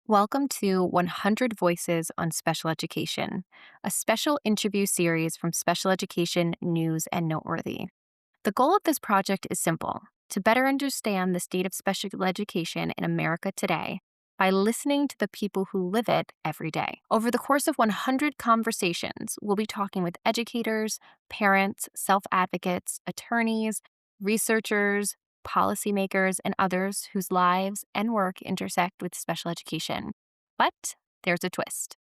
Welcome to 100 Voices on Special Education, a special interview series from Special Education News and Noteworthy. The goal of this project is simple: to better understand the state of special education in America today by listening to the people who live it every day. Over the course of 100 conversations, we'll be talking with educators, parents, self advocates, attorneys, researchers, policymakers, and others whose lives and work intersect with special education. But there's a twist.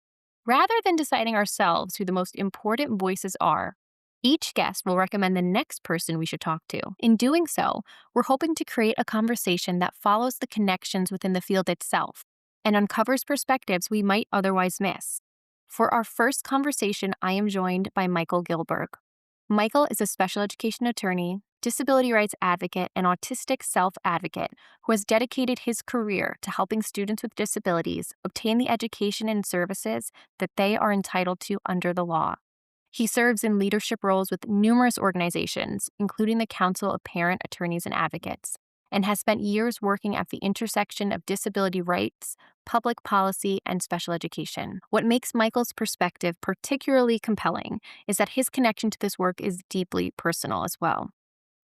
Rather than deciding ourselves who the most important voices are, each guest will recommend the next person we should talk to. In doing so, we're hoping to create a conversation that follows the connections within the field itself and uncovers perspectives we might otherwise miss. For our first conversation, I am joined by Michael Gilberg. Michael is a special education attorney, disability rights advocate, and autistic self advocate who has dedicated his career to helping students with disabilities obtain the education and services that they are entitled to under the law. He serves in leadership roles with numerous organizations, including the Council of Parent Attorneys and Advocates, and has spent years working at the intersection of disability rights, public policy, and special education. What makes Michael's perspective particularly compelling is that his connection to this work is deeply personal as well.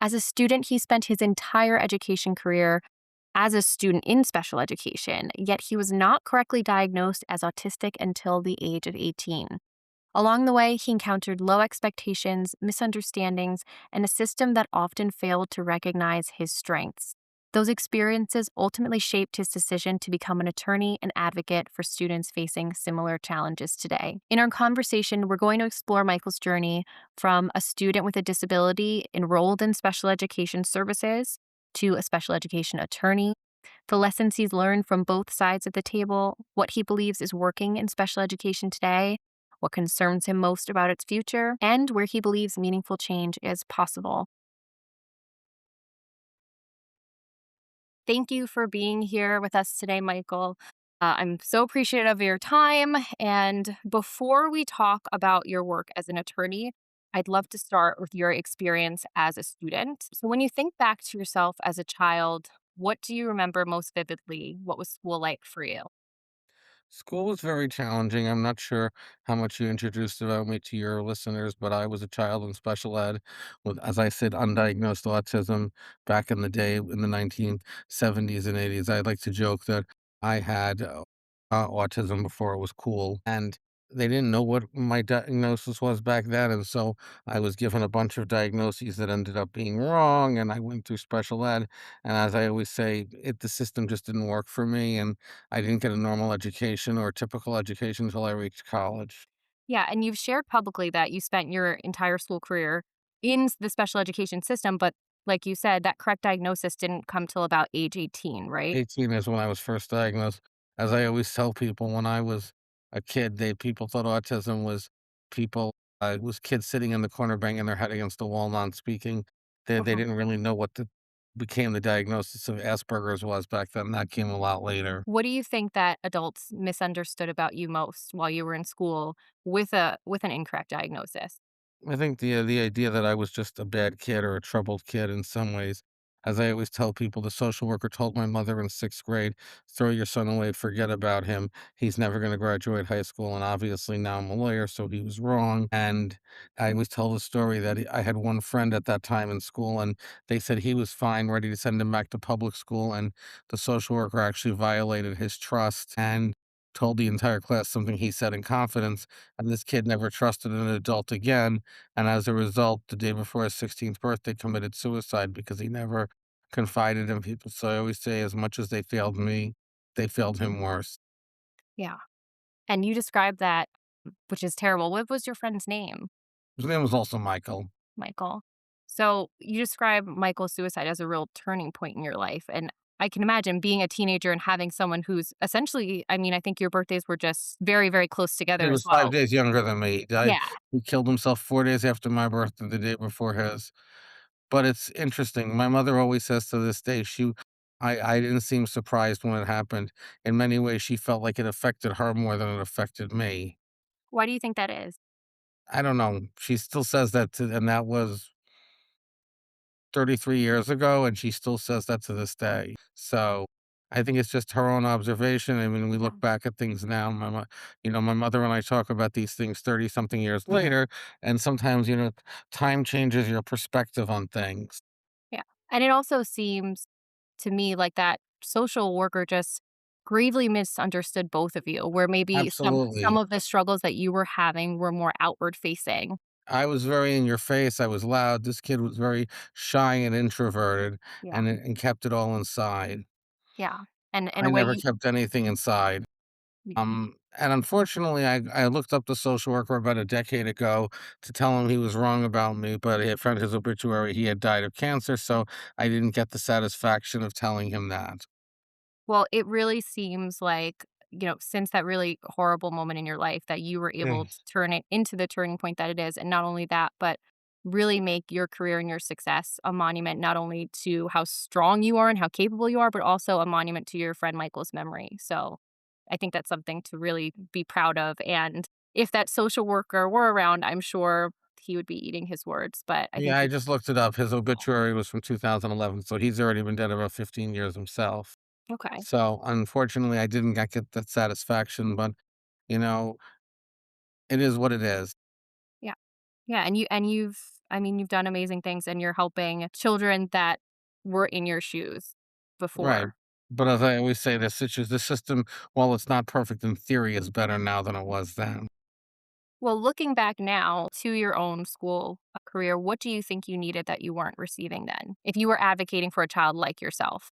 As a student, he spent his entire education career as a student in special education, yet he was not correctly diagnosed as autistic until the age of 18. Along the way, he encountered low expectations, misunderstandings, and a system that often failed to recognize his strengths. Those experiences ultimately shaped his decision to become an attorney and advocate for students facing similar challenges today. In our conversation, we're going to explore Michael's journey from a student with a disability enrolled in special education services to a special education attorney, the lessons he's learned from both sides of the table, what he believes is working in special education today, what concerns him most about its future, and where he believes meaningful change is possible. Thank you for being here with us today, Michael. I'm so appreciative of your time. And before we talk about your work as an attorney, I'd love to start with your experience as a student. So, when you think back to yourself as a child, what do you remember most vividly? What was school like for you? School was very challenging. I'm not sure how much you introduced about me to your listeners, but I was a child in special ed with, as I said, undiagnosed autism back in the day in the 1970s and 80s. I like to joke that I had autism before it was cool, and they didn't know what my diagnosis was back then. And so I was given a bunch of diagnoses that ended up being wrong, and I went through special ed. And as I always say, the system just didn't work for me. And I didn't get a normal education or a typical education until I reached college. Yeah, and you've shared publicly that you spent your entire school career in the special education system, but like you said, that correct diagnosis didn't come till about age 18, right? 18 is when I was first diagnosed. As I always tell people, when I was a kid, people thought autism was people was kids sitting in the corner banging their head against the wall, non-speaking. They Uh-huh. didn't really know what became the diagnosis of Asperger's was back then. That came a lot later. What do you think that adults misunderstood about you most while you were in school with an incorrect diagnosis? I think the idea that I was just a bad kid or a troubled kid in some ways, as I always tell people, the social worker told my mother in 6th grade, "Throw your son away, forget about him. He's never gonna graduate high school," and obviously now I'm a lawyer, so he was wrong, and I always tell the story that I had one friend at that time in school, and they said he was fine, ready to send him back to public school, and the social worker actually violated his trust and told the entire class something he said in confidence, and this kid never trusted an adult again, and as a result, the day before his 16th birthday, committed suicide because he never confided in people. So I always say, as much as they failed me, they failed him worse. Yeah. And you described that, which is terrible. What was your friend's name? His name was also Michael. Michael. So you describe Michael's suicide as a real turning point in your life. And I can imagine being a teenager and having someone who's essentially, I mean, I think your birthdays were just very, very close He together as was 5 well. days younger than me. He died Yeah. he killed himself 4 days after my birthday, the day before his. But it's interesting. My mother always says to this day, I didn't seem surprised when it happened. In many ways, she felt like it affected her more than it affected me. Why do you think that is? I don't know. She still says that and that was 33 years ago, and she still says that to this day. So, I think it's just her own observation. I mean, we Yeah. look back at things now. My mother and I talk about these things 30 something years later, and sometimes, time changes your perspective on things. Yeah. And it also seems to me like that social worker just gravely misunderstood both of you, where maybe some Absolutely. of the struggles that you were having were more outward facing. I was very in your face. I was loud. This kid was very shy and introverted, Yeah. and kept it all inside. Yeah. And in I a way never you kept anything inside. yeah. And unfortunately, I looked up the social worker about a decade ago to tell him he was wrong about me, but I had found his obituary. He had died of cancer, so I didn't get the satisfaction of telling him that. Well, it really seems like, since that really horrible moment in your life that you were able Mm. to turn it into the turning point that it is. And not only that, but really make your career and your success a monument, not only to how strong you are and how capable you are, but also a monument to your friend Michael's memory. So I think that's something to really be proud of. And if that social worker were around, I'm sure he would be eating his words. But I Yeah, think I you, just looked it up. His obituary was from 2011, so he's already been dead about 15 years himself. okay. So unfortunately, I didn't get that satisfaction, but you know, it is what it is. Yeah. Yeah, you've done amazing things and you're helping children that were in your shoes Right. before. But as I always say, the system, while it's not perfect in theory, is better now than it was then. Well, looking back now to your own school career, what do you think you needed that you weren't receiving then? If you were advocating for a child like yourself,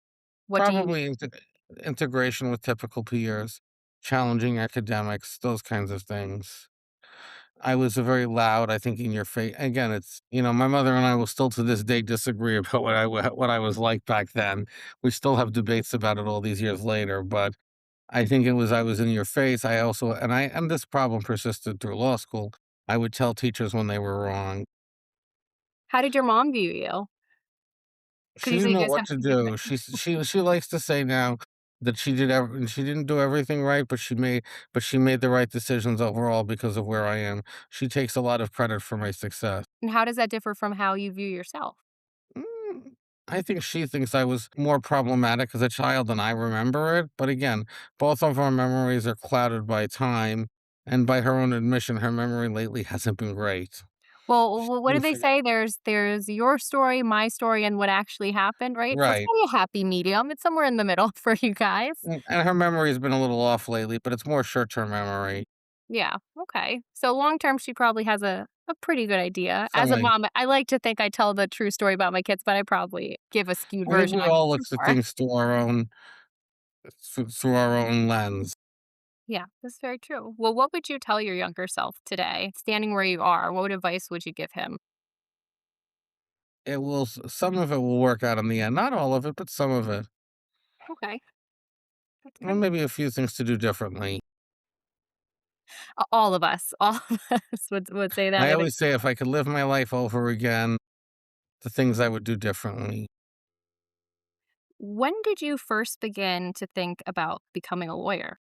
what do you Probably integration with typical peers, challenging academics, those kinds of things. I was a very loud, I think, in your face. Again, my mother and I will still to this day disagree about what I was like back then. We still have debates about it all these years later, but I think I was in your face. I also and this problem persisted through law school. I would tell teachers when they were wrong. How did your mom view you? Because She you said didn't you know guys what have to 2 do. different She likes to say now that she didn't do everything right, but she made the right decisions overall because of where I am. She takes a lot of credit for my success. and how does that differ from how you view yourself? Mm, I think she thinks I was more problematic as a child than I remember it, but again, both of our memories are clouded by time, and by her own admission, her memory lately hasn't been great. Well, She's what do been they forget say? There's your story, my story, and what actually happened, right? So it's Right. probably a happy medium. It's somewhere in the middle for you guys. And her memory's been a little off lately, but it's more short-term memory. Yeah, okay. So long term, she probably has a pretty good idea. As a Something mom, I like to think I tell the true story about my kids, but I probably give a skewed I think version we I'm all look too at far. things through our own lens. Yeah, that's very true. Well, what would you tell your younger self today, standing where you are? What advice would you give him? Some of it will work out in the end, not all of it, but some of it. Okay, that's Well, great. maybe a few things to do differently. All of us would say that. I I think. always say if I could live my life over again, the things I would do differently. When did you first begin to think about becoming a lawyer?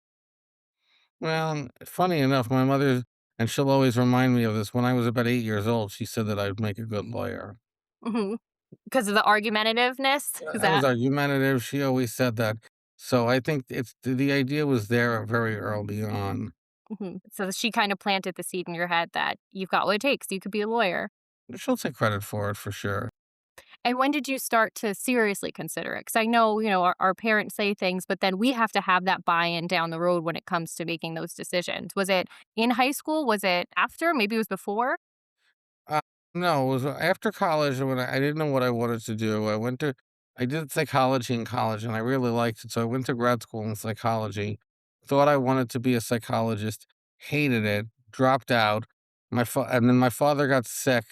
Well, funny enough, my mother, and she'll always remind me of this, when I was about 8 years old, she said that I'd make a good lawyer. Mhm. Because of the argumentativeness? Is I was that argumentative, she always said that. So I think the idea was there very early on. So she kind of planted the seed in your head that you've got what it takes, you could be a lawyer. She'll take credit for it for sure. And when did you start to seriously consider it? Because I know, our parents say things, but then we have to have that buy-in down the road when it comes to making those decisions. Was it in high school? Was it after? Maybe it was before? Uh, no, it was after college when I didn't know what I wanted to do. I did psychology in college and I really liked it. So I went to grad school in psychology. Thought I wanted to be a psychologist, hated it, dropped out. And then my father got sick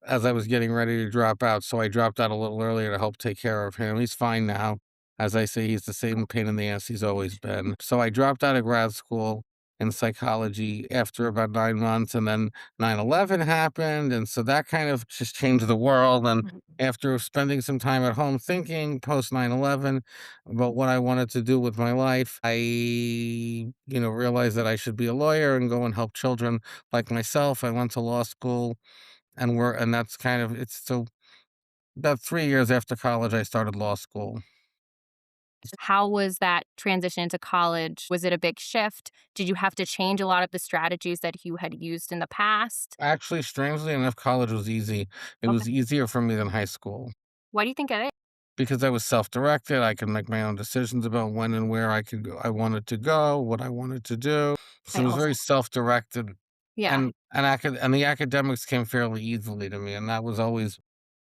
as I was getting ready to drop out. So I dropped out a little earlier to help take care of him. He's fine now. As I say, he's the same pain in the ass he's always been. So I dropped out of grad school in psychology after about 9 months. And then 9/11 happened, and so that kind of just changed the world, and Mhm. after spending some time at home thinking post 9/11 about what I wanted to do with my life, realized that I should be a lawyer and go and help children like myself. I went to law school and that's kind of it's so about 3 years after college, I started law school. How was that transition into college? Was it a big shift? Did you have to change a lot of the strategies that you had used in the past? Actually, strangely enough, college was easy. It Okay. was easier for me than high school Why do you think it is? because I was self-directed. I could make my own decisions about when and where I wanted to go, what I wanted to do. So I it was also very self-directed, yeah. and the academics came fairly easily to me, and that was always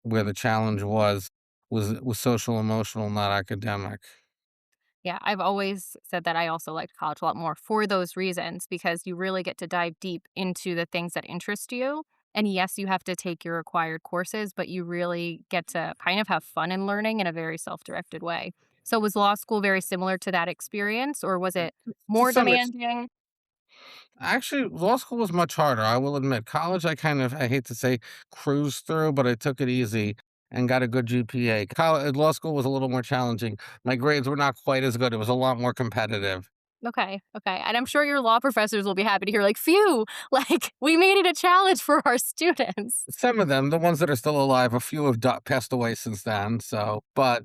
where the challenge was social emotional, not academic. Yeah, I've always said that I also liked college a lot more for those reasons because you really get to dive deep into the things that interest you. And yes, you have to take your required courses, but you really get to kind of have fun in learning in a very self-directed way. So was law school very similar to that experience or was it To more some extent. demanding? Actually, law school was much harder, I will admit. College, I hate to say, cruised through, but I took it easy and got a good GPA. Law school was a little more challenging. My grades were not quite as good. It was a lot more competitive. Okay, okay. And I'm sure your law professors will be happy to hear like, "Phew, like we made it a challenge for our students." Some of them, the ones that are still alive, a few have passed away since then. So, but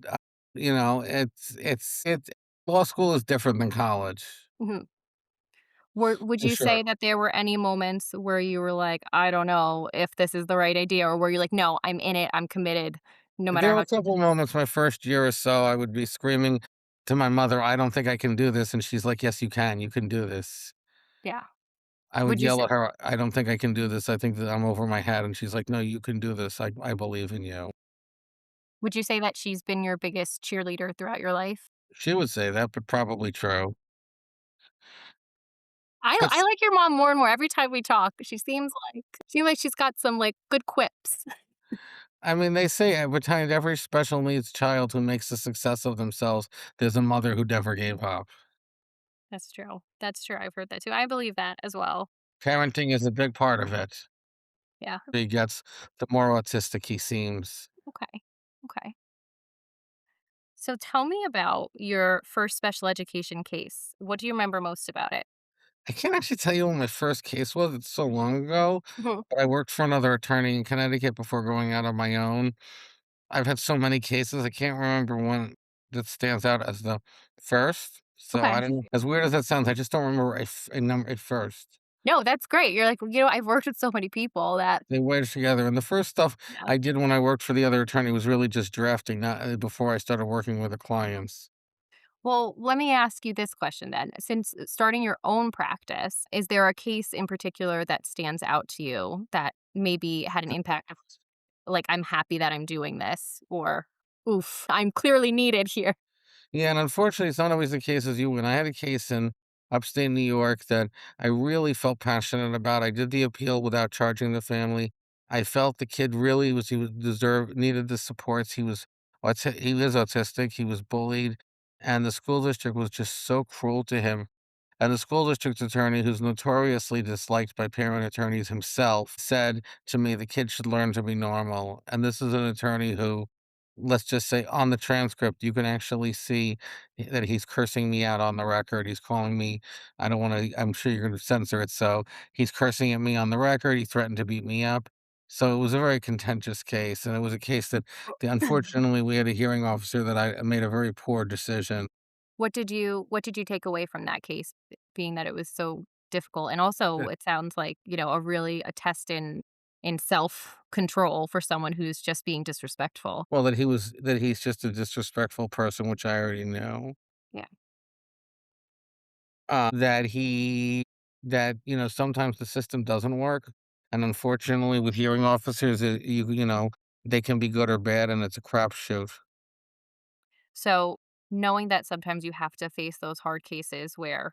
law school is different than college Mhm. Would for you sure. say that there were any moments where you were like, "I don't know if this is the right idea," or were you like, "No, I'm in it, I'm committed, no matter There were how" a couple moments my first year or so, I would be screaming to my mother, "I don't think I can do this," and she's like, "Yes, you can. You can do this." Yeah. I would Would you yell say at her, "I don't think I can do this. I think that I'm over my head," and she's like, "No, you can do this. I believe in you." would you say that she's been your biggest cheerleader throughout your life? She would say that, but probably true. I That's like your mom more and more every time we talk. She seems like she's got some, like, good quips. I mean, they say behind every special needs child who makes a success of themselves, there's a mother who never gave up. That's true. That's true, I've heard that too. I believe that as well. Parenting is a big part of it. Yeah. He gets, the more autistic he seems. Okay. Okay. So tell me about your first special education case. What do you remember most about it? I can't actually tell you when my first case was, it's so long ago, Mhm. but I worked for another attorney in Connecticut before going out on my own. I've had so many cases, I can't remember one that stands out as the first, so I Okay. don't know. As weird as that sounds, I just don't remember a number at first. No, that's great. You're like, I've worked with so many people that They waited together, and the first stuff yeah. I did when I worked for the other attorney was really just drafting, not before I started working with the clients. Well, let me ask you this question then. Since starting your own practice, is there a case in particular that stands out to you that maybe had an impact of like, I'm happy that I'm doing this or oof, I'm clearly needed here. Yeah, and unfortunately, it's not always the case as you win. I had a case in upstate New York that I really felt passionate about. I did the appeal without charging the family. I felt the kid really was he was deserved needed the supports. He was autistic. He was bullied, and the school district was just so cruel to him. And the school district attorney, who's notoriously disliked by parent attorneys himself, said to me, the kid should learn to be normal. And this is an attorney who, let's just say, on the transcript, you can actually see that he's cursing me out on the record. He's calling me, I don't want to, I'm sure you're going to censor it. So he's cursing at me on the record. He threatened to beat me up. So it was a very contentious case. And it was a case that, unfortunately, we had a hearing officer that I made a very poor decision. What did you take away from that case, being that it was so difficult? And also it sounds like, a test in self-control for someone who's just being disrespectful. Well, that he's just a disrespectful person, which I already know. Yeah. That sometimes the system doesn't work, and unfortunately, with hearing officers, they can be good or bad, and it's a crapshoot. So, knowing that sometimes you have to face those hard cases where,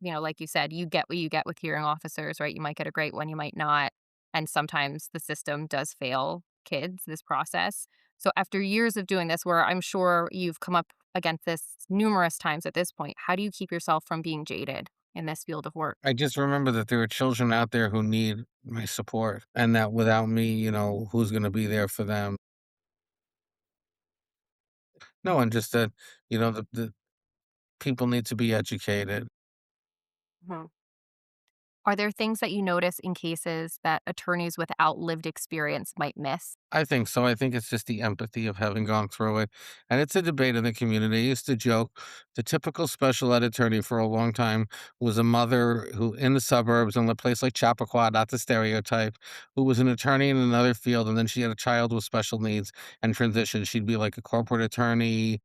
like you said, you get what you get with hearing officers, right? You might get a great one, you might not. And sometimes the system does fail kids, this process. So, after years of doing this, where I'm sure you've come up against this numerous times at this point, how do you keep yourself from being jaded in this field of work? I just remember that there are children out there who need my support, and that without me, who's gonna be there for them? No, and just that, the people need to be educated. Mhm. Are there things that you notice in cases that attorneys without lived experience might miss? I think so. I think it's just the empathy of having gone through it. And it's a debate in the community. I used to joke the typical special ed attorney for a long time was a mother who in the suburbs in a place like Chappaqua, not the stereotype, who was an attorney in another field. And then she had a child with special needs and transitioned. She'd be like a corporate attorney.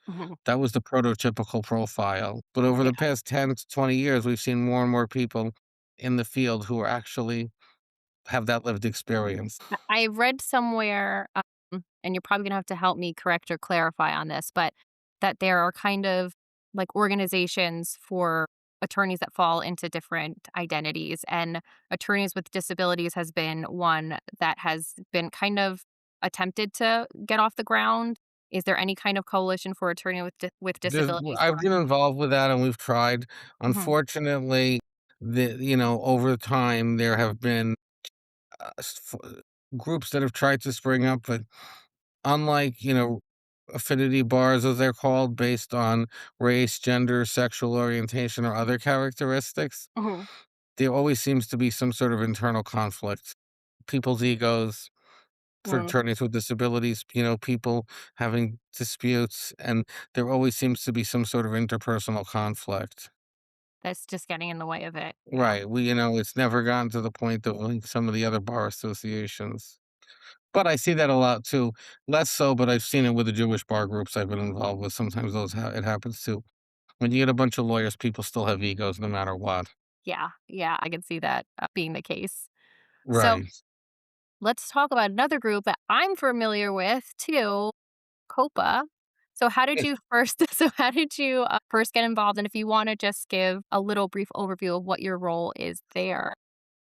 Mhm. That was the prototypical profile. But over Yeah. the past 10 to 20 years, we've seen more and more people in the field who are actually have that lived experience. I read somewhere, and you're probably gonna have to help me correct or clarify on this, but that there are kind of like organizations for attorneys that fall into different identities, and attorneys with disabilities has been one that has been kind of attempted to get off the ground. Is there any kind of coalition for attorney with disabilities I've going? been involved with that and we've tried. Mhm, Unfortunately, over time there have been groups that have tried to spring up, but unlike, affinity bars, as they're called, based on race, gender, sexual orientation, or other characteristics, mhm, there always seems to be some sort of internal conflict. People's egos, for mm. attorneys with disabilities, people having disputes, and there always seems to be some sort of interpersonal conflict. That's just getting in the way of it. Yeah, Right. It's never gotten to the point of like some of the other bar associations. But I see that a lot too. Less so, but I've seen it with the Jewish bar groups I've been involved with. Sometimes it happens too. When you get a bunch of lawyers, people still have egos no matter what. yeah, yeah, I can see that, being the case. So Right. let's talk about another group that I'm familiar with too, COPA. So how did you first first get involved? And if you wanna just give a little brief overview of what your role is there.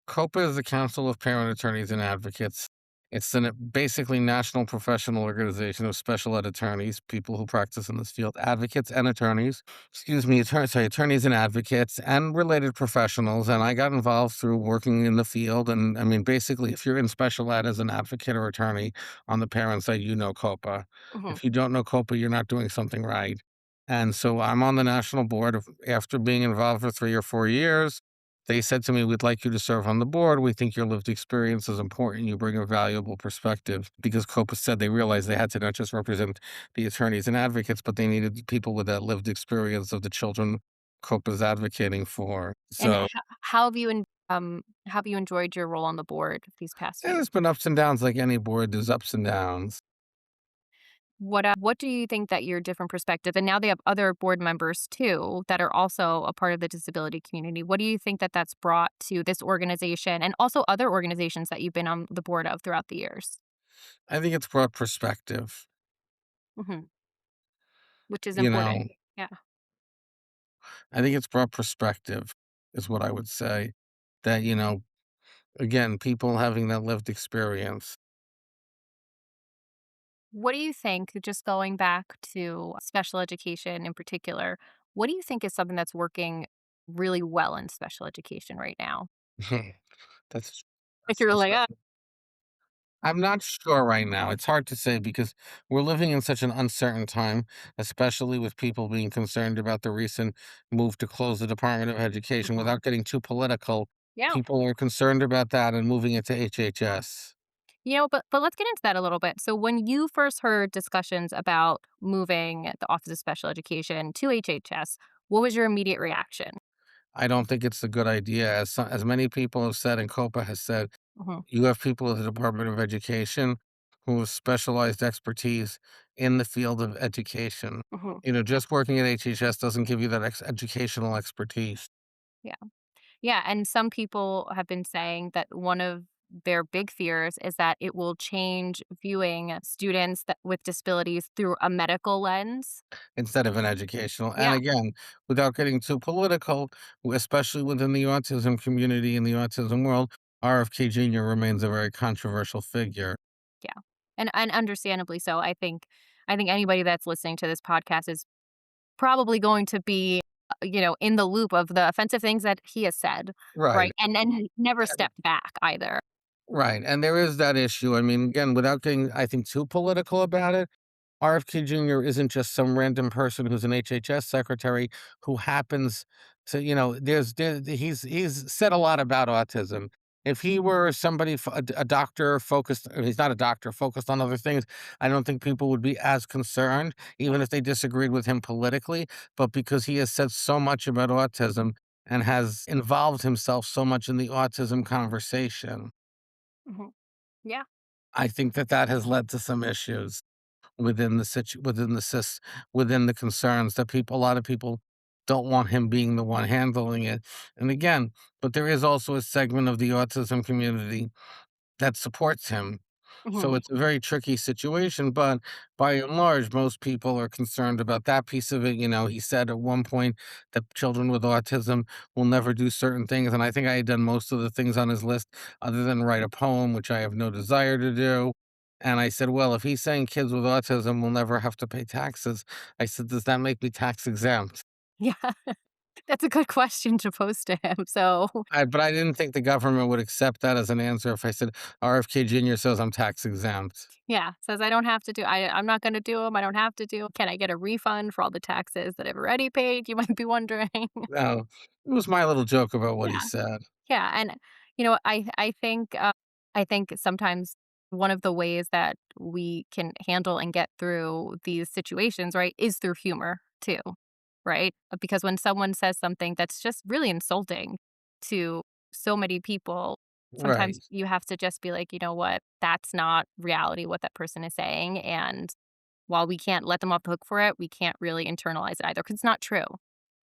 COPA is the Council of Parent Attorneys and Advocates. It's a basically national professional organization of special ed attorneys, people who practice in this field, advocates and attorneys. Excuse me, attorneys and advocates and related professionals. And I got involved through working in the field. And I mean, basically, if you're in special ed as an advocate or attorney on the parent side, you know COPA. Mhm. If you don't know COPA, you're not doing something right. And so I'm on the national board after being involved for 3 or 4 years. They said to me, "We'd like you to serve on the board. We think your lived experience is important. You bring a valuable perspective." Because COPA said they realized they had to not just represent the attorneys and advocates, but they needed people with that lived experience of the children COPA's advocating for. And So how have you enjoyed your role on the board these past and few? there's been ups and downs like any board, there's ups and downs. What do you think that your different perspective, and now they have other board members too that are also a part of the disability community. What do you think that that's brought to this organization and also other organizations that you've been on the board of throughout the years? I think it's brought perspective. Mhm. Which is You important. know, Yeah. I think it's brought perspective is what I would say. That, again, people having that lived experience. What do you think, just going back to special education in particular, what do you think is something that's working really well in special education right now? That's Like that's you're that's like, I'm not sure right now. It's hard to say because we're living in such an uncertain time, especially with people being concerned about the recent move to close the Department of Education. Mhm. Without getting too political, Yeah. people are concerned about that and moving it to HHS. But let's get into that a little bit. So when you first heard discussions about moving the Office of Special Education to HHS, what was your immediate reaction? I don't think it's a good idea. As many people have said, and COPA has said, Mhm, you have people at the Department of Education who have specialized expertise in the field of education. mhm. Just working at HHS doesn't give you that educational expertise. Yeah. Yeah, and some people have been saying that one of their big fears is that it will change viewing students with disabilities through a medical lens. Instead of an educational. And Yeah, again, without getting too political, especially within the autism community and the autism world, RFK Jr. remains a very controversial figure. yeah. And understandably so. I think anybody that's listening to this podcast is probably going to be, in the loop of the offensive things that he has said, Right. right? And he never And stepped back either. right. And there is that issue. I mean, again, without getting, I think, too political about it, RFK Jr. isn't just some random person who's an HHS secretary who happens to, he's said a lot about autism. If he were somebody, a doctor focused, he's not a doctor focused on other things, I don't think people would be as concerned, even if they disagreed with him politically. But because he has said so much about autism and has involved himself so much in the autism conversation, Mhm. Yeah. I think that that has led to some issues within the within the concerns that people a lot of people don't want him being the one handling it. And again, but there is also a segment of the autism community that supports him. So Mhm. it's a very tricky situation, but by and large, most people are concerned about that piece of it. He said at one point that children with autism will never do certain things. And I think I had done most of the things on his list other than write a poem, which I have no desire to do. And I said, well, if he's saying kids with autism will never have to pay taxes, I said, does that make me tax exempt? Yeah. That's a good question to pose to him. So, But I didn't think the government would accept that as an answer if I said RFK Jr. says I'm tax exempt. yeah, says, "I don't have to do I'm not gonna do them. I don't have to do 'em. Can I get a refund for all the taxes that I've already paid?" You might be wondering. No, it was my little joke about what he Yeah. said. Yeah, and, I think sometimes one of the ways that we can handle and get through these situations, right, is through humor too, right? Because when someone says something that's just really insulting to so many people, sometimes Right, you have to just be like, "You know what? That's not reality what that person is saying," and while we can't let them off the hook for it, we can't really internalize it either because it's not true.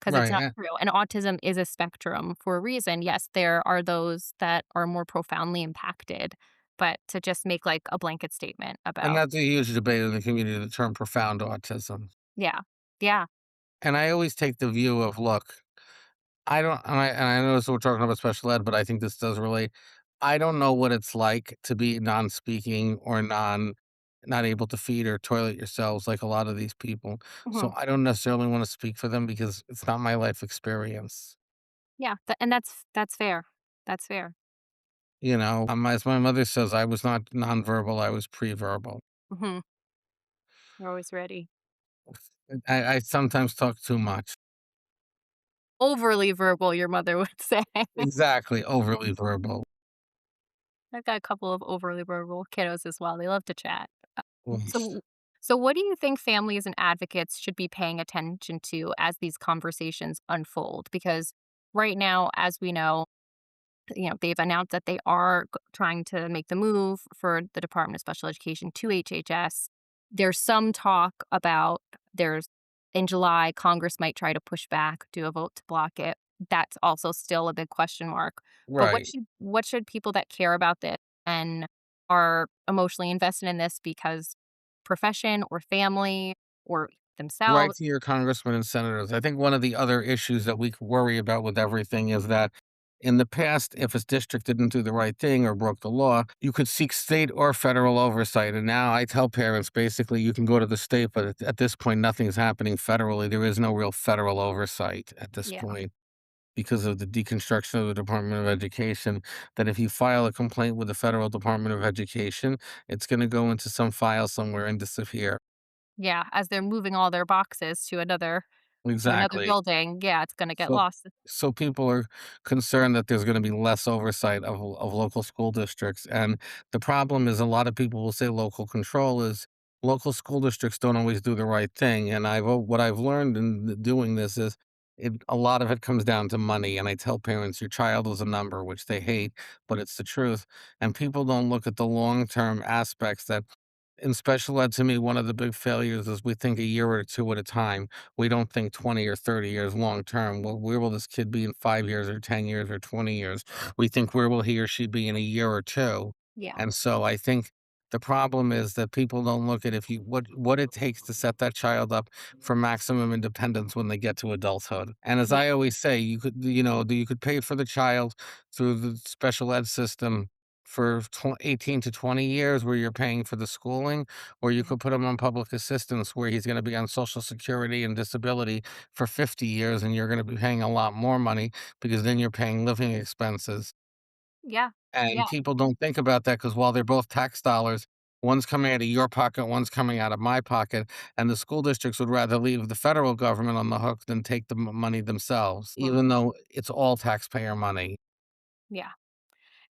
Because it's right, not true, and autism is a spectrum for a reason. Yes, there are those that are more profoundly impacted, but to just make, like, a blanket statement and about that's a huge debate in the community, the term profound autism. yeah. Yeah. And I always take the view of, look, I don't and I know this we're talking about special ed, but I think this does relate. I don't know what it's like to be non-speaking or not able to feed or toilet yourselves like a lot of these people. So Mhm. I don't necessarily wanna speak for them because it's not my life experience. Yeah, and that's fair. That's fair. As my mother says, I was not nonverbal, I was pre-verbal. Mhm. You're always ready. I sometimes talk too much. Overly verbal, your mother would say. Exactly, overly verbal. I've got a couple of overly verbal kiddos as well. They love to chat. Yes. So so what do you think families and advocates should be paying attention to as these conversations unfold? Because right now, as we know, they've announced that they are trying to make the move for the Department of Special Education to HHS. There's some talk about there's in July, Congress might try to push back, do a vote to block it. That's also still a big question mark. But Right. what should people that care about this and are emotionally invested in this because profession or family or Write themselves? to your congressmen and senators. I think one of the other issues that we worry about with everything is that in the past, if a district didn't do the right thing or broke the law, you could seek state or federal oversight. And now I tell parents basically you can go to the state, but at this point, nothing's happening federally. There is no real federal oversight at this Yeah. point because of the deconstruction of the Department of Education. That if you file a complaint with the federal Department of Education, it's going to go into some file somewhere and disappear. Yeah, as they're moving all their boxes to another Exactly. building, yeah, it's gonna get So lost. so people are concerned that there's gonna be less oversight of local school districts, and the problem is a lot of people will say local control is local school districts don't always do the right thing, and what I've learned in doing this is a lot of it comes down to money, and I tell parents, "Your child is a number," which they hate, but it's the truth, and people don't look at the long-term aspects that in special ed, to me, one of the big failures is we think a year or two at a time. We don't think 20 or 30 years long term. Well, where will this kid be in 5 years or 10 years or 20 years? We think where will he or she be in a year or two? Yeah, And so I think the problem is that people don't look at if you what it takes to set that child up for maximum independence when they get to adulthood. And as yeah, I always say, you could pay for the child through the special ed system for 18 to 20 years where you're paying for the schooling, or you mhm, could put him on public assistance where he's going to be on social security and disability for 50 years and you're going to be paying a lot more money because then you're paying living expenses. yeah, And yeah, people don't think about that because while they're both tax dollars, One's coming out of your pocket, one's coming out of my pocket, and the school districts would rather leave the federal government on the hook than take the money themselves, Mhm. even though it's all taxpayer money. Yeah.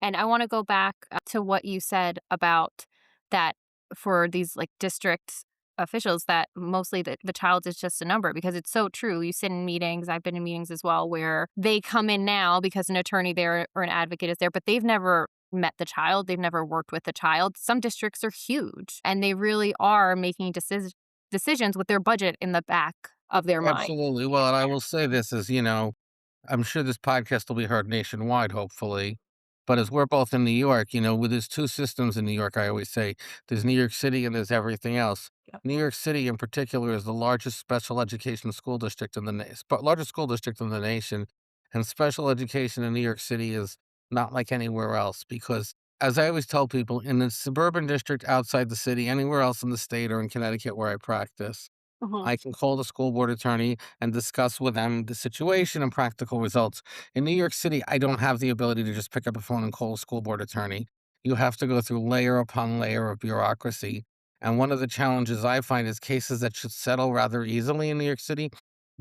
And I want to go back to what you said about that for these like district officials that mostly the child is just a number because it's so true. You sit in meetings, I've been in meetings as well, where they come in now because an attorney there or an advocate is there, but they've never met the child. They've never worked with the child. Some districts are huge and they really are making decisions with their budget in the back of their mind. Absolutely. Well, and I will say this is, I'm sure this podcast will be heard nationwide, hopefully. But as we're both in New York, with there's two systems in New York, I always say there's New York City and there's everything else. Yep. New York City, in particular, is the largest special education school district in the largest school district in the nation, and special education in New York City is not like anywhere else because, as I always tell people, in the suburban district outside the city, anywhere else in the state or in Connecticut where I practice. Mhm. I can call the school board attorney and discuss with them the situation and practical results. In New York City, I don't have the ability to just pick up a phone and call a school board attorney. You have to go through layer upon layer of bureaucracy. And one of the challenges I find is cases that should settle rather easily in New York City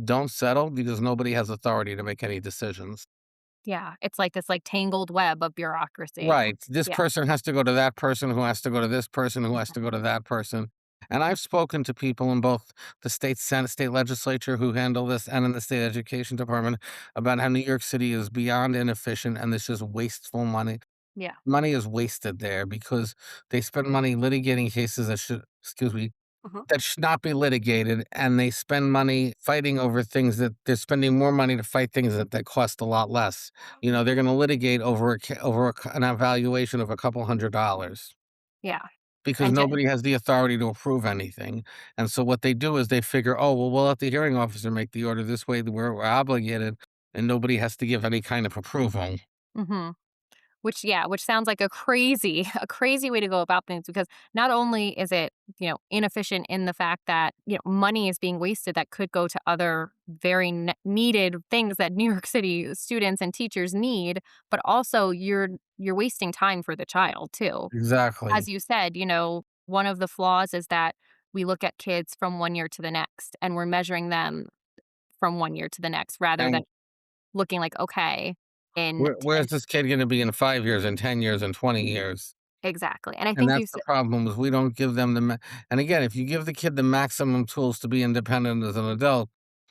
don't settle because nobody has authority to make any decisions. Yeah. It's like this like tangled web of bureaucracy. Right. This Yeah. person has to go to that person who has to go to this person who has to go to that person. And I've spoken to people in both the state Senate, state legislature who handle this and in the state education department about how New York City is beyond inefficient and this is wasteful money. Yeah. Money is wasted there because they spend money litigating cases that should, excuse me, Mhm. that should not be litigated, and they spend money fighting over things that they're spending more money to fight things that cost a lot less. They're gonna litigate over an evaluation of a couple $100 Yeah. because And to nobody has the authority to approve anything, and so what they do is they figure, "Oh, well, we'll let the hearing officer make the order this way, we're obligated, and nobody has to give any kind of approval." mhm. Which yeah, which sounds like a crazy a crazy way to go about things because not only is it, inefficient in the fact that, money is being wasted that could go to other very needed things that New York City students and teachers need, but also you're wasting time for the child too. Exactly, As you said, one of the flaws is that we look at kids from one year to the next and we're measuring them from one year to the next rather than and looking like, okay, in where's this kid gonna be in 5 years, and 10 years, and 20 years? exactly, and I And think you that's the said problem is we don't give them and again, if you give the kid the maximum tools to be independent as an adult,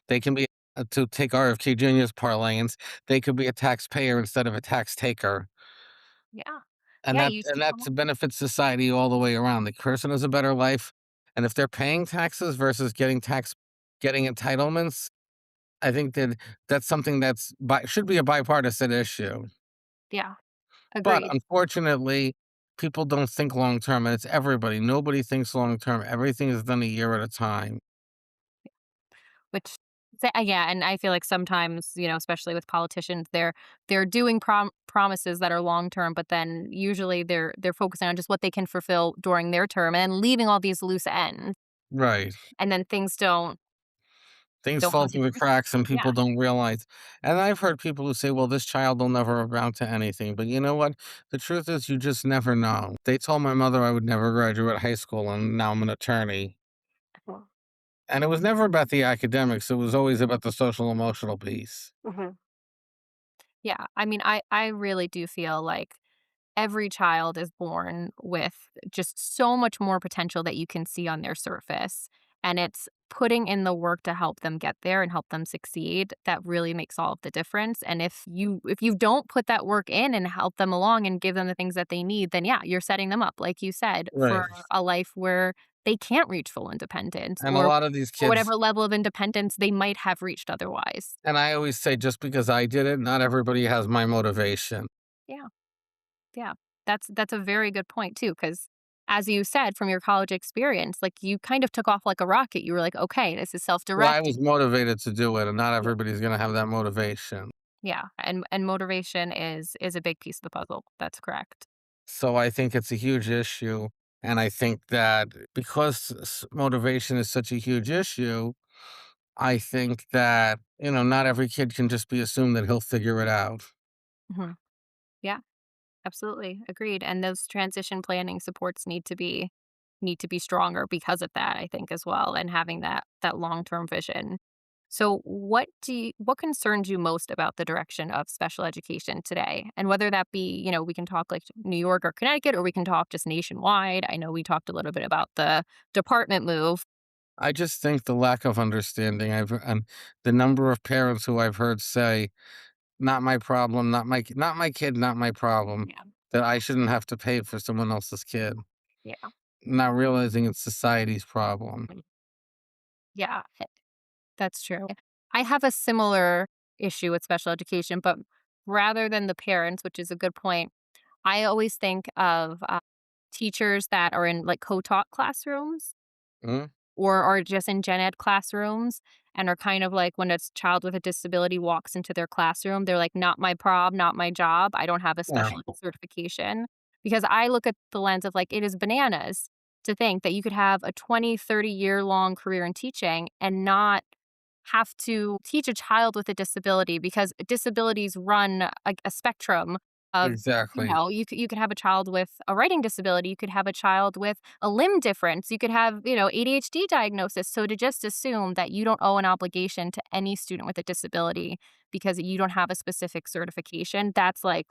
they can be to take RFK Jr.'s parlance, they could be a taxpayer instead of a tax taker, yeah. and Yeah, that you and teach that them benefits society all the way around. The person has a better life, and if they're paying taxes versus getting entitlements, I think that's something should be a bipartisan issue. yeah, But agreed, unfortunately, people don't think long term, and it's everybody. Nobody thinks long term. Everything is done a year at a time. which yeah, and I feel like sometimes, especially with politicians, they're doing promises that are long term, but then usually they're focusing on just what they can fulfill during their term and leaving all these loose ends, Right. and then things Things don't fall come to through the fruition. cracks and Yeah. people don't realize. And I've heard people who say, well, this child will never amount to anything. But you know what? The truth is, you just never know. They told my mother I would never graduate high school, and now I'm an attorney. Mhm. And it was never about the academics, it was always about the social emotional piece. Mhm. Yeah, I mean, I really do feel like every child is born with just so much more potential that you can see on their surface. And it's putting in the work to help them get there and help them succeed that really makes all of the difference. And if you don't put that work in and help them along and give them the things that they need, then yeah, you're setting them up, like you said, for Right. a life where they can't reach full independence And a or lot of these kids, whatever level of independence they might have reached otherwise. and I always say, just because I did it, not everybody has my motivation. Yeah. Yeah. That's a very good point too, because as you said from your college experience, like, you kind of took off like a rocket. You were like, "Okay, this is Well, I self-directed." was motivated to do it, and not Yeah. everybody's gonna have that motivation. Yeah, and motivation is a big piece of the puzzle. That's correct. So I think it's a huge issue, and I think that because motivation is such a huge issue, I think that, not every kid can just be assumed that he'll figure it out. Mhm. Yeah, absolutely, agreed, and those transition planning supports need to be need to be stronger because of that, I think, as well, and having that long-term vision. So what concerns you most about the direction of special education today? And whether that be, we can talk like New York or Connecticut, or we can talk just nationwide. I know we talked a little bit about the department move. I just think the lack of understanding, and the number of parents who I've heard say, "Not my problem, not my kid, not my problem," Yeah. that I shouldn't have to pay for someone else's kid, Yeah. not realizing it's society's problem. Mm. Yeah. That's true. I have a similar issue with special education, but rather than the parents, which is a good point, I always think of teachers that are in like co-taught classrooms Mm, or are just in gen ed classrooms and are kind of like when a child with a disability walks into their classroom, they're like, not my prob, not my job. I don't have a yeah, special ed certification. Because I look at the lens of like, it is bananas to think that you could have a 20, 30-year long career in teaching and not have to teach a child with a disability because disabilities run a spectrum of, exactly. you could have a child with a writing disability, you could have a child with a limb difference, you could have, ADHD diagnosis. So to just assume that you don't owe an obligation to any student with a disability because you don't have a specific certification, that's like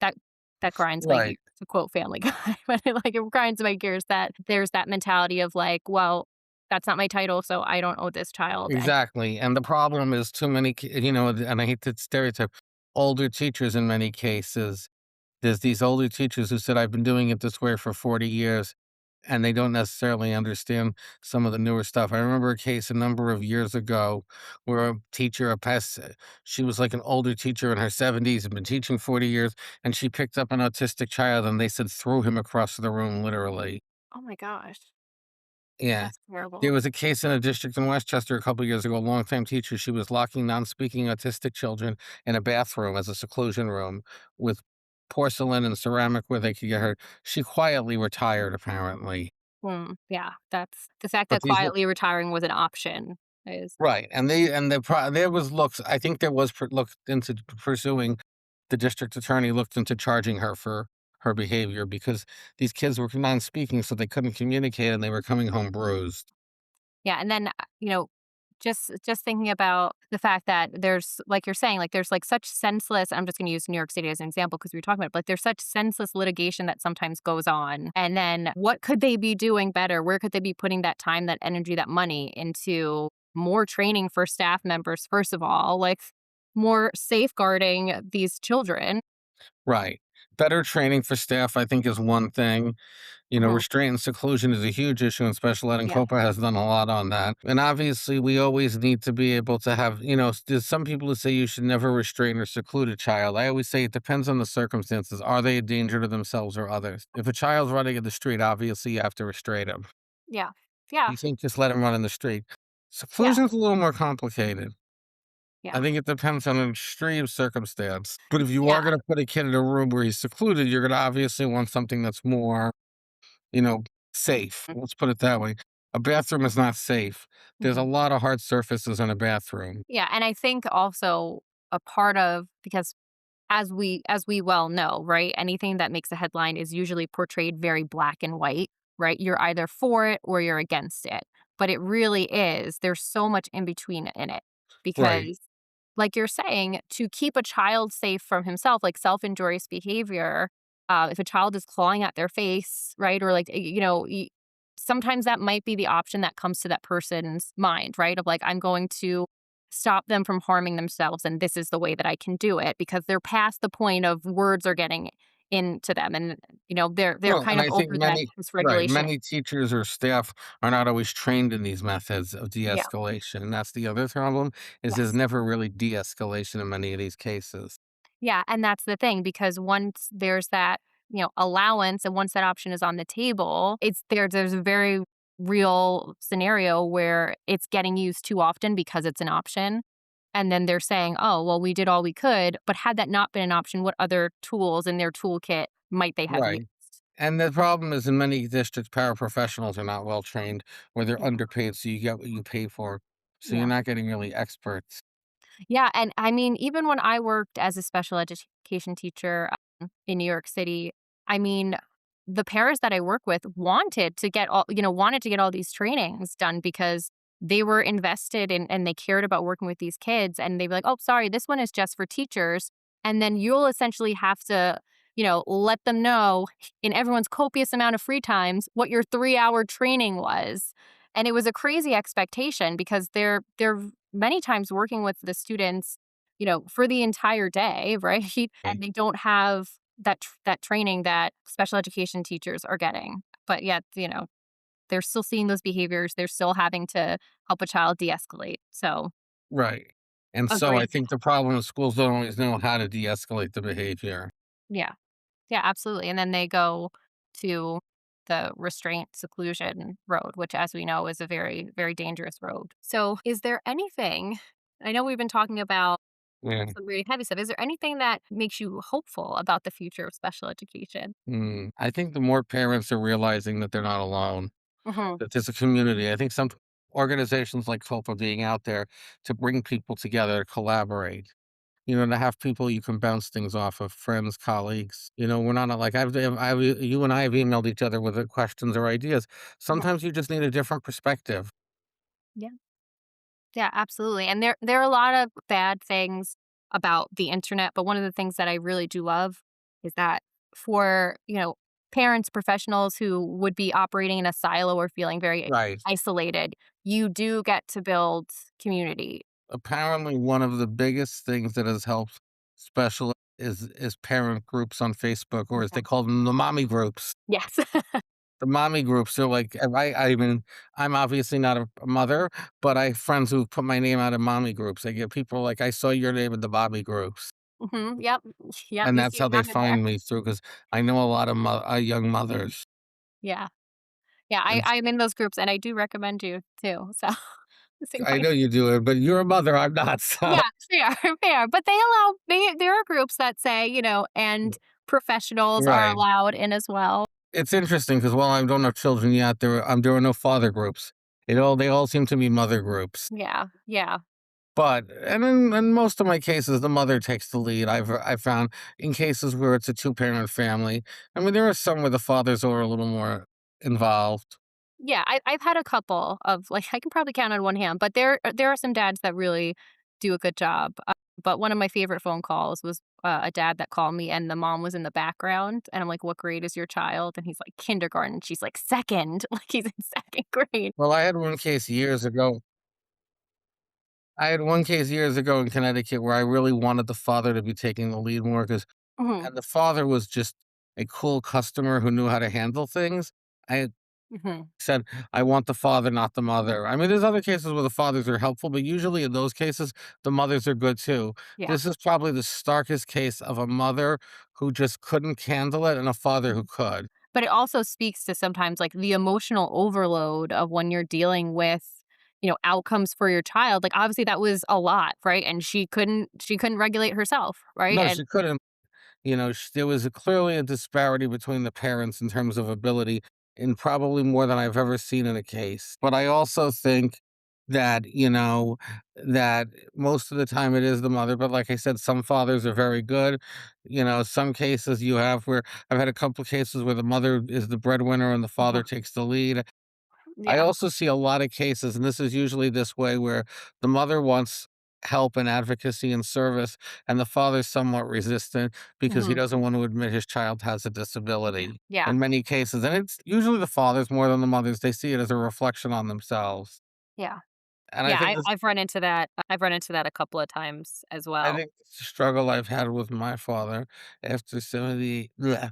that that grinds my gears Right, to quote Family Guy. But it grinds my gears that there's that mentality of like, well, that's not my title, so I don't owe this child any. exactly, and the problem is too many and I hate to stereotype, older teachers in many cases. There's these older teachers who said, "I've been doing it this way for 40 years," and they don't necessarily understand some of the newer stuff. I remember a case a number of years ago where a teacher, she was like an older teacher in her 70s, had been teaching 40 years, and she picked up an autistic child, and they said, "Threw him across the room," literally. Oh my gosh, Yeah. that's There terrible. was a case in a district in Westchester a couple years ago, a longtime teacher, she was locking non-speaking autistic children in a bathroom as a seclusion room with porcelain and ceramic where they could get hurt. She quietly retired, apparently. Yeah, that's the fact But that these quietly retiring was an option is right, there was looks I think there was looked into pursuing the district attorney looked into charging her for her behavior because these kids were non-speaking, so they couldn't communicate and they were coming home bruised. yeah, and then, just thinking about the fact that there's like you're saying, like, there's, like, such senseless I'm just gonna use New York City as an example because we were talking about it, but like, there's such senseless litigation that sometimes goes on, and then what could they be doing better? Where could they be putting that time, that energy, that money into more training for staff members, first of all, like, more safeguarding these children. Right. Better training for staff, I think, is one thing. Mhm. Restraint and seclusion is a huge issue in special ed, and Yeah, COPA has done a lot on that. And obviously, we always need to be able to have, there's some people who say you should never restrain or seclude a child. I always say it depends on the circumstances. Are they a danger to themselves or others? If a child's running in the street, obviously you have to restrain him. yeah, yeah, You can't just let him run in the street. yeah, Seclusion's a little more complicated. I yeah, think it depends on an extreme circumstance. But if you yeah, are going to put a kid in a room where he's secluded, you're going to obviously want something that's more you know, safe. mm, Let's put it that way. A bathroom is not safe. There's a mhm. lot of hard surfaces in a bathroom. Yeah, and I think also a part of because as we well know, right? Anything that makes a headline is usually portrayed very black and white, right? You're either for it or you're against it. But it really is. There's so much in between in it Right, because like you're saying, to keep a child safe from himself, like self-injurious behavior, if a child is clawing at their face, right? Or like, sometimes that might be the option that comes to that person's mind, right? Of like, I'm going to stop them from harming themselves. And this is the way that I can do it because they're past the point of words are getting into them. And, they're well, kind and of I think over that dysregulation. many teachers or staff are not always trained in these methods of Yeah. de-escalation, and that's the other problem, is there's Yes. never really de-escalation in many of these cases. Yeah, and that's the thing because once there's that, allowance and once that option is on the table, there's a very real scenario where it's getting used too often because it's an option. And then they're saying, "Oh, well, we did all we could." But had that not been an option, what other tools in their toolkit might they have used? Right, and the problem is in many districts, paraprofessionals are not well trained, or they're Yeah. underpaid, so you get what you pay for, so you're Yeah. not getting really experts. Yeah, and I mean, even when I worked as a special education teacher in New York City, I mean, the parents that I work with wanted to get all these trainings done because they were invested in and they cared about working with these kids, and they'd be like, "Oh, sorry, this one is just for teachers." And then you'll essentially have to, let them know in everyone's copious amount of free times what your 3-hour training was. And it was a crazy expectation because they're many times working with the students, for the entire day, right? And they don't have that training that special education teachers are getting. But yet, they're still seeing those behaviors. They're still having to help a child de-escalate. So, Right. And a so great I think the example. problem is schools don't always know how to de-escalate the behavior. Yeah. Yeah, absolutely. And then they go to the restraint seclusion road, which, as we know, is a very, very dangerous road. So, is there anything, I know we've been talking about Yeah. some really heavy stuff. Is there anything that makes you hopeful about the future of special education? I think the more parents are realizing that they're not alone, Hmm. that there's a community. I think some organizations like COPAA being out there to bring people together, to collaborate, to have people you can bounce things off of, friends, colleagues. We're not like you and I have emailed each other with questions or ideas. Sometimes you just need a different perspective. Yeah. Yeah, absolutely. And there are a lot of bad things about the internet, but one of the things that I really do love is that for, parents, professionals who would be operating in a silo or feeling very Right. isolated, you do get to build community. Apparently, one of the biggest things that has helped special is parent groups on Facebook, or as Yeah. they call them, the mommy groups. Yes. The mommy groups are like, I mean, I'm obviously not a mother, but I have friends who put my name out in mommy groups. I get people like, I saw your name in the mommy groups, Yep. Yep. and You that's see how they them in there. find me through. Because I know a lot of young mothers. Yeah. Yeah. And I'm in those groups and I do recommend you too. So, so I know you do it, but you're a mother, I'm not. So yeah, they are, they are, but there are groups that say, and professionals are right. allowed in as well. It's interesting because while I don't have children yet, there are no father groups. They all seem to be mother groups. Yeah, yeah, But and in most of my cases, the mother takes the lead. I found in cases where it's a two-parent family. I mean, there are some where the fathers are a little more involved. yeah, I've had a couple of, like, I can probably count on one hand, but there are some dads that really do a good job, but one of my favorite phone calls was, a dad that called me and the mom was in the background, and I'm like, "What grade is your child?" And he's like, "Kindergarten." She's like, "2nd." Like, he's in 2nd grade. Well, I had one case years ago. I had one case years ago in Connecticut where I really wanted the father to be taking the lead more because Mhm, and the father was just a cool customer who knew how to handle things. I mhm, said, "I want the father, not the mother." I mean, there's other cases where the fathers are helpful, but usually in those cases, the mothers are good too. yeah. This is probably the starkest case of a mother who just couldn't handle it and a father who could. But it also speaks to sometimes, like, the emotional overload of when you're dealing with, outcomes for your child. Like, obviously, that was a lot, right? And she couldn't regulate herself, right? No, And she couldn't. There was clearly a disparity between the parents in terms of ability, and probably more than I've ever seen in a case. But I also think that, that most of the time it is the mother. But like I said, some fathers are very good. Some cases you have where I've had a couple of cases where the mother is the breadwinner and the father Mhm. takes the lead. I Yeah. also see a lot of cases, and this is usually this way, where the mother wants help and advocacy and service, and the father's somewhat resistant because he Mhm. doesn't want to admit his child has a disability Yeah. in many cases. And it's usually the fathers more than the mothers. They see it as a reflection on themselves. Yeah. And Yeah, I've run into that. I've run into that a couple of times as I well. think it's a struggle I've had with my father after 70 bleh.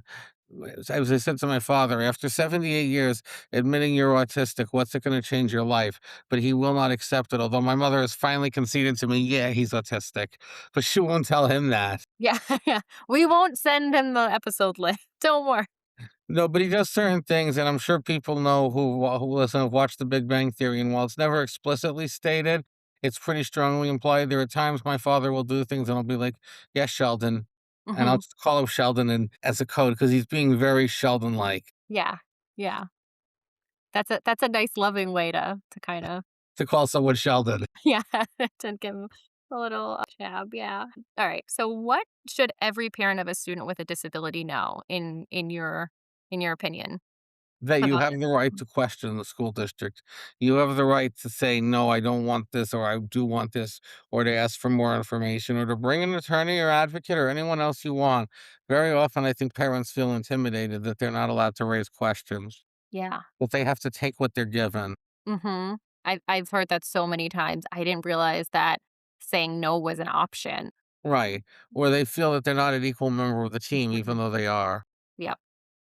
As I said to my father, after 78 years admitting you're autistic, what's it going to change your life? But he will not accept it. Although my mother has finally conceded to me, yeah, he's autistic, but she won't tell him that. Yeah, yeah. We won't send him the episode list. Don't worry. No, but he does certain things, and I'm sure people know who listen have watched The Big Bang Theory. And while it's never explicitly stated, it's pretty strongly implied. There are times my father will do things, and I'll be like, "Yes, Sheldon," and I'll Mhm. just call him Sheldon and as a code because he's being very Sheldon-like Yeah. Yeah. That's a nice loving way to kinda to call someone Sheldon. yeah, to give 'em a little, jab, yeah. Alright, so what should every parent of a student with a disability know in in your opinion, That you about have the right it? to question the school district. You have the right to say, "No, I don't want this," or "I do want this," or to ask for more information, or to bring an attorney or advocate or anyone else you want. Very often, I think parents feel intimidated that they're not allowed to raise questions, Yeah. that they have to take what they're given. Mhm. I've heard that so many times. I didn't realize that saying no was an option. Right. Or they feel that they're not an equal member of the team, even Mhm. though they are. Yep.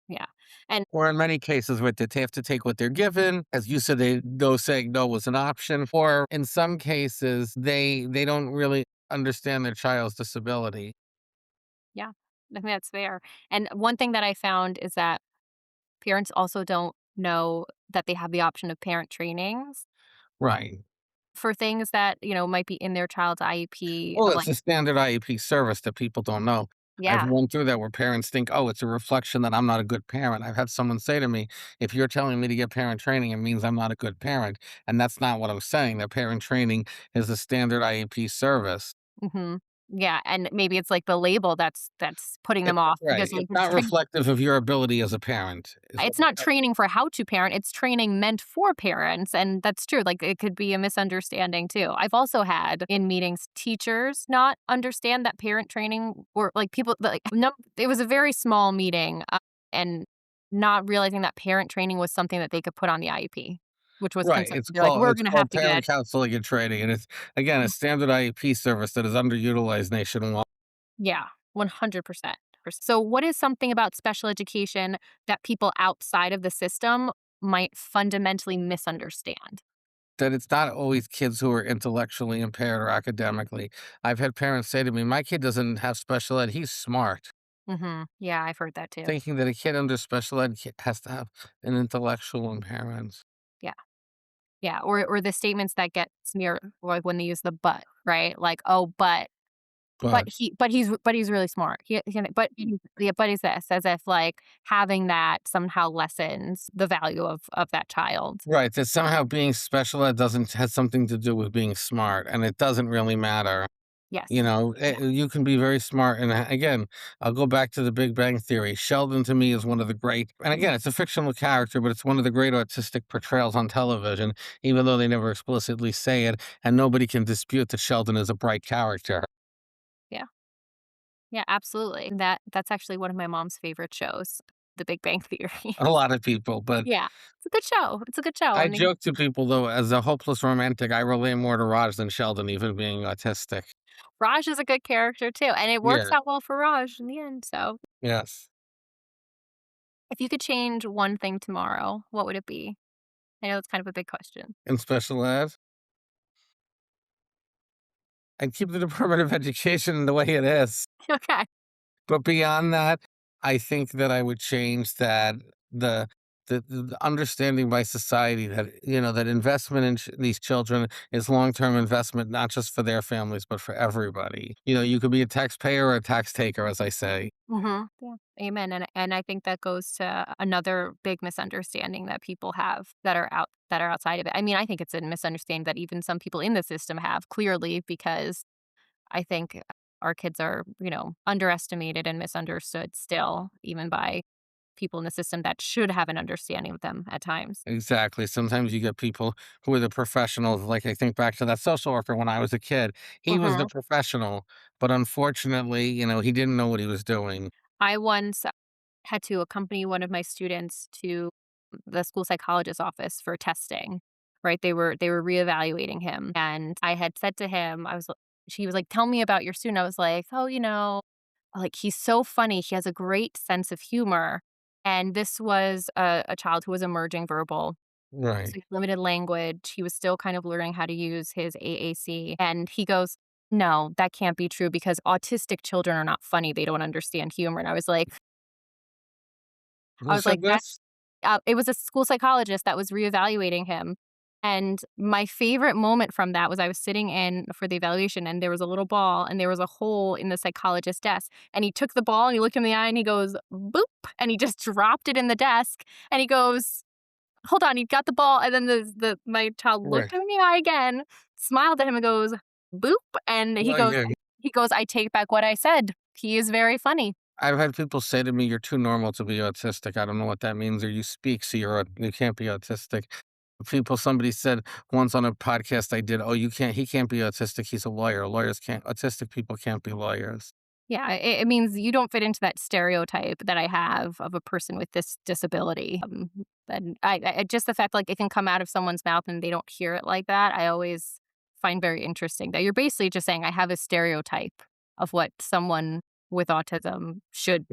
Yeah. And Or in many cases where they have to take what they're given. As you said, they know saying no was an option. Or in some cases, they don't really understand their child's disability. yeah, I think that's fair. And one thing that I found is that parents also don't know that they have the option of parent trainings Right. for things that, might be in their child's IEP Well, of it's like a standard IEP service that people don't know. I've yeah. run through that where parents think, "Oh, it's a reflection that I'm not a good parent." I've had someone say to me, "If you're telling me to get parent training, it means I'm not a good parent." And that's not what I'm saying. That parent training is a standard IEP service. Mhm. Yeah, and maybe it's like the label that's putting them It's off right. because like It's not reflective of your ability as a parent, is what it's I'm not training for how to parent, it's training meant for parents, and that's true, like, it could be a misunderstanding too. I've also had in meetings teachers not understand that parent training or, like, people like, no it was a very small meeting, and not realizing that parent training was something that they could put on the IEP, which was right. concerned. They're like, "We're It's gonna have called to get." parent counseling and training, and it's, again, a standard IEP service that is underutilized nationwide. Yeah, 100%. So, what is something about special education that people outside of the system might fundamentally misunderstand? That it's not always kids who are intellectually impaired or academically. I've had parents say to me, "My kid doesn't have special ed, he's smart." Mhm. Yeah, I've heard that too. Thinking that a kid under special ed has to have an intellectual impairment. Yeah. Yeah, or the statements that get smeared, like when they use the "but," right? Like, "Oh, but But he's really smart. He can yeah, but he's this," as if, like, having that somehow lessens the value of that child. right, that somehow being special ed doesn't has something to do with being smart, and it doesn't really matter. You Yes. know, Yeah. you can be very smart, and again, I'll go back to The Big Bang Theory. Sheldon to me is one of the great, and again, it's a fictional character, but it's one of the great autistic portrayals on television, even though they never explicitly say it, and nobody can dispute that Sheldon is a bright character. Yeah. Yeah, absolutely. That's actually one of my mom's favorite shows, The Big Bang Theory. A lot of people, but Yeah. It's a good show. It's a good show, I and joke to people, though, as a hopeless romantic, I relate more to Raj than Sheldon, even being autistic. Raj is a good character too, and it works Yeah, out well for Raj in the end, so yes. if you could change one thing tomorrow, what would it be? I know it's kind of a big question. In special ed, and keep the Department of Education the way it is. Okay. But beyond that, I think that I would change that the the understanding by society that, that investment in these children is long-term investment, not just for their families, but for everybody. You could be a taxpayer or a tax taker, as I say. Mhm. Yeah. Amen, and I think that goes to another big misunderstanding that people have that are outside of it. I mean, I think it's a misunderstanding that even some people in the system have clearly because I think our kids are, underestimated and misunderstood still, even by people in the system that should have an understanding of them at times. Exactly. Sometimes you get people who are the professionals. Like, I think back to that social worker when I was a kid. He was the Mhm. professional, but unfortunately, he didn't know what he was doing. I once had to accompany one of my students to the school psychologist's office for testing, right? They were reevaluating him, and I had said to him, she was like, "Tell me about your student." I was like, "Oh, like, he's so funny. He has a great sense of humor." And this was a child who was emerging verbal, so Right. he had limited language. He was still kind of learning how to use his AAC. And he goes, "No, that can't be true because autistic children are not funny. They don't understand humor." And I Who was like, said this? it was a school psychologist that was reevaluating him. And my favorite moment from that was I was sitting in for the evaluation and there was a little ball and there was a hole in the psychologist's desk. And he took the ball and he looked him in the eye and he goes, boop. And he just dropped it in the desk. And he goes, hold on, he got the ball. And then my child Right. looked him in the eye again, smiled at him and goes, boop. And Well, yeah. he goes, I take back what I said. He is very funny. I've had people say to me, "You're too normal to be autistic." I don't know what that means, or "You speak, so you can't be autistic." Somebody said once on a podcast I did, "Oh, he can't be autistic, he's a lawyer. Lawyers can't autistic people can't be lawyers." Yeah, it means you don't fit into that stereotype that I have of a person with this disability. And just the fact like it can come out of someone's mouth and they don't hear it like that, I always find very interesting. That you're basically just saying I have a stereotype of what someone with autism should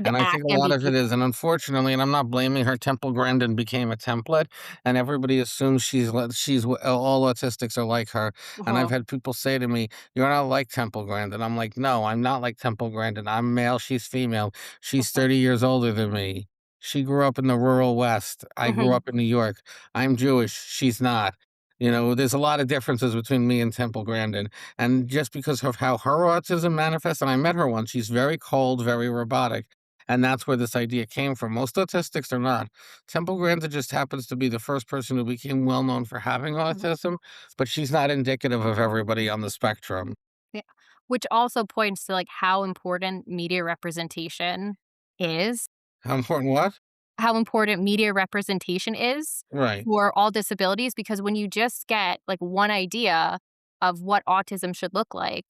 And I act think a and lot be of it is, capable. and unfortunately, and I'm not blaming her, Temple Grandin became a template, and everybody assumes all autistics are like her, and I've Uh-huh. had people say to me, "You're not like Temple Grandin." I'm like, "No, I'm not like Temple Grandin. I'm male, she's female. She's 30 years older than me. She grew up in the rural West. I grew Mhm. up in New York. I'm Jewish, she's not." You know, there's a lot of differences between me and Temple Grandin. And just because of how her autism manifests, and I met her once, she's very cold, very robotic. And that's where this idea came from. Most autistics are not. Temple Grandin just happens to be the first person who became well known for having Mhm. autism, but she's not indicative of everybody on the spectrum. Yeah. Which also points to like how important media representation is. How important what? How important media representation is Right, for all disabilities, because when you just get, like, one idea of what autism should look like,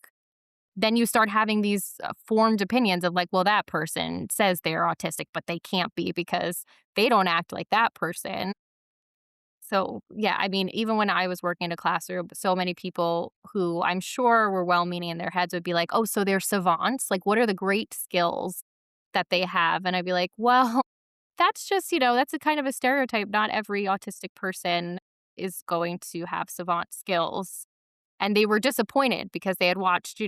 then you start having these, formed opinions of, like, well, that person says they're autistic, but they can't be because they don't act like that person. So, yeah, I mean, even when I was working in a classroom, so many people who I'm sure were well-meaning in their heads would be like, "Oh, so they're savants? Like, what are the great skills that they have?" And I'd be like, "Well, that's just, that's a kind of a stereotype. Not every autistic person is going to have savant skills." And they were disappointed because they had watched,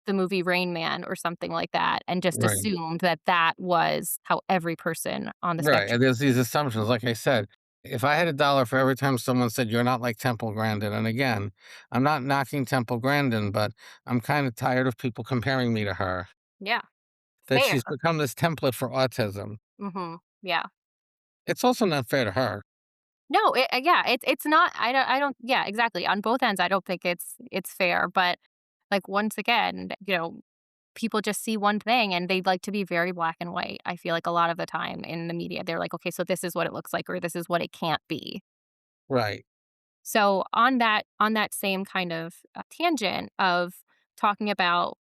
the movie Rain Man or something like that and just right, assumed that that was how every person on the right. spectrum. And there's these assumptions. Like I said, if I had $1 for every time someone said, "You're not like Temple Grandin," and again, I'm not knocking Temple Grandin, but I'm kind of tired of people comparing me to her. Yeah, That fair. she's become this template for autism. Mhm. Yeah. It's also not fair to her. No, yeah, it's not. I don't. Yeah, exactly. On both ends, I don't think it's fair. But like once again, people just see one thing and they'd like to be very black and white. I feel like a lot of the time in the media, they're like, okay, so this is what it looks like, or this is what it can't be. Right. So on that same kind of tangent of talking about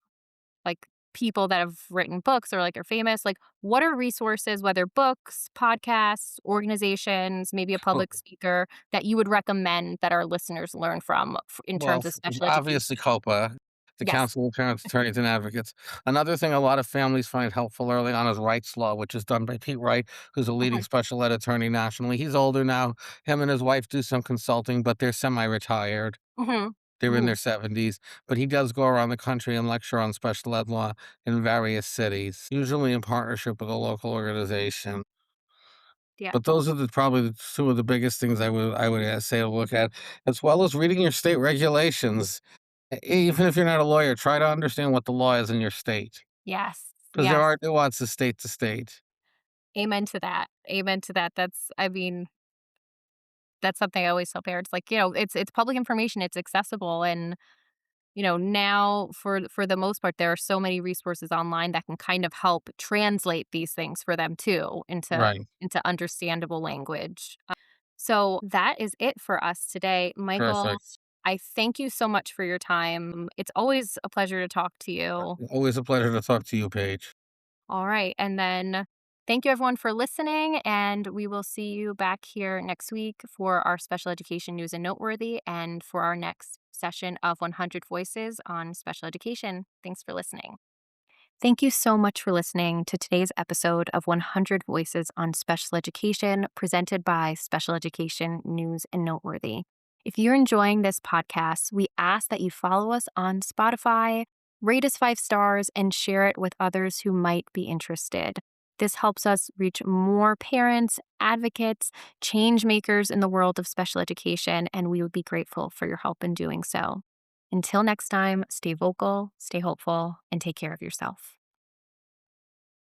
like people that have written books or like are famous, like what are resources, whether books, podcasts, organizations, maybe a public speaker that you would recommend that our listeners learn from in Well, terms of special education? obviously COPAA, the Yes. Council of Parents, Attorneys, and Advocates. Another thing a lot of families find helpful early on is Wright's Law, which is done by Pete Wright, who's a leading Mhm, special ed attorney nationally. He's older now. Him and his wife do some consulting, but they're semi-retired. mhm, They're in mhm. their 70s, but he does go around the country and lecture on special ed law in various cities, usually in partnership with a local organization. Yeah. But those are probably the 2 of the biggest things I would, say to look at, as well as reading your state regulations. Even if you're not a lawyer, try to understand what the law is in your state, Yes. because there Yes. are nuances state to state. Amen to that. Amen to that. I mean, that's something I always tell parents, like, it's public information, it's accessible, and, now for the most part, there are so many resources online that can kind of help translate these things for them too Right. into understandable language. So that is it for us today. Michael, Perfect. I thank you so much for your time. It's always a pleasure to talk to you. Always a pleasure to talk to you, Paige. All right. And then thank you everyone for listening. And we will see you back here next week for our special education news and noteworthy and for our next session of 100 Voices on special education. Thanks for listening. Thank you so much for listening to today's episode of 100 Voices on Special Education, presented by Special Education News and Noteworthy. If you're enjoying this podcast, we ask that you follow us on Spotify, rate us 5 stars, and share it with others who might be interested. This helps us reach more parents, advocates, change makers in the world of special education, and we would be grateful for your help in doing so. Until next time, stay vocal, stay hopeful, and take care of yourself.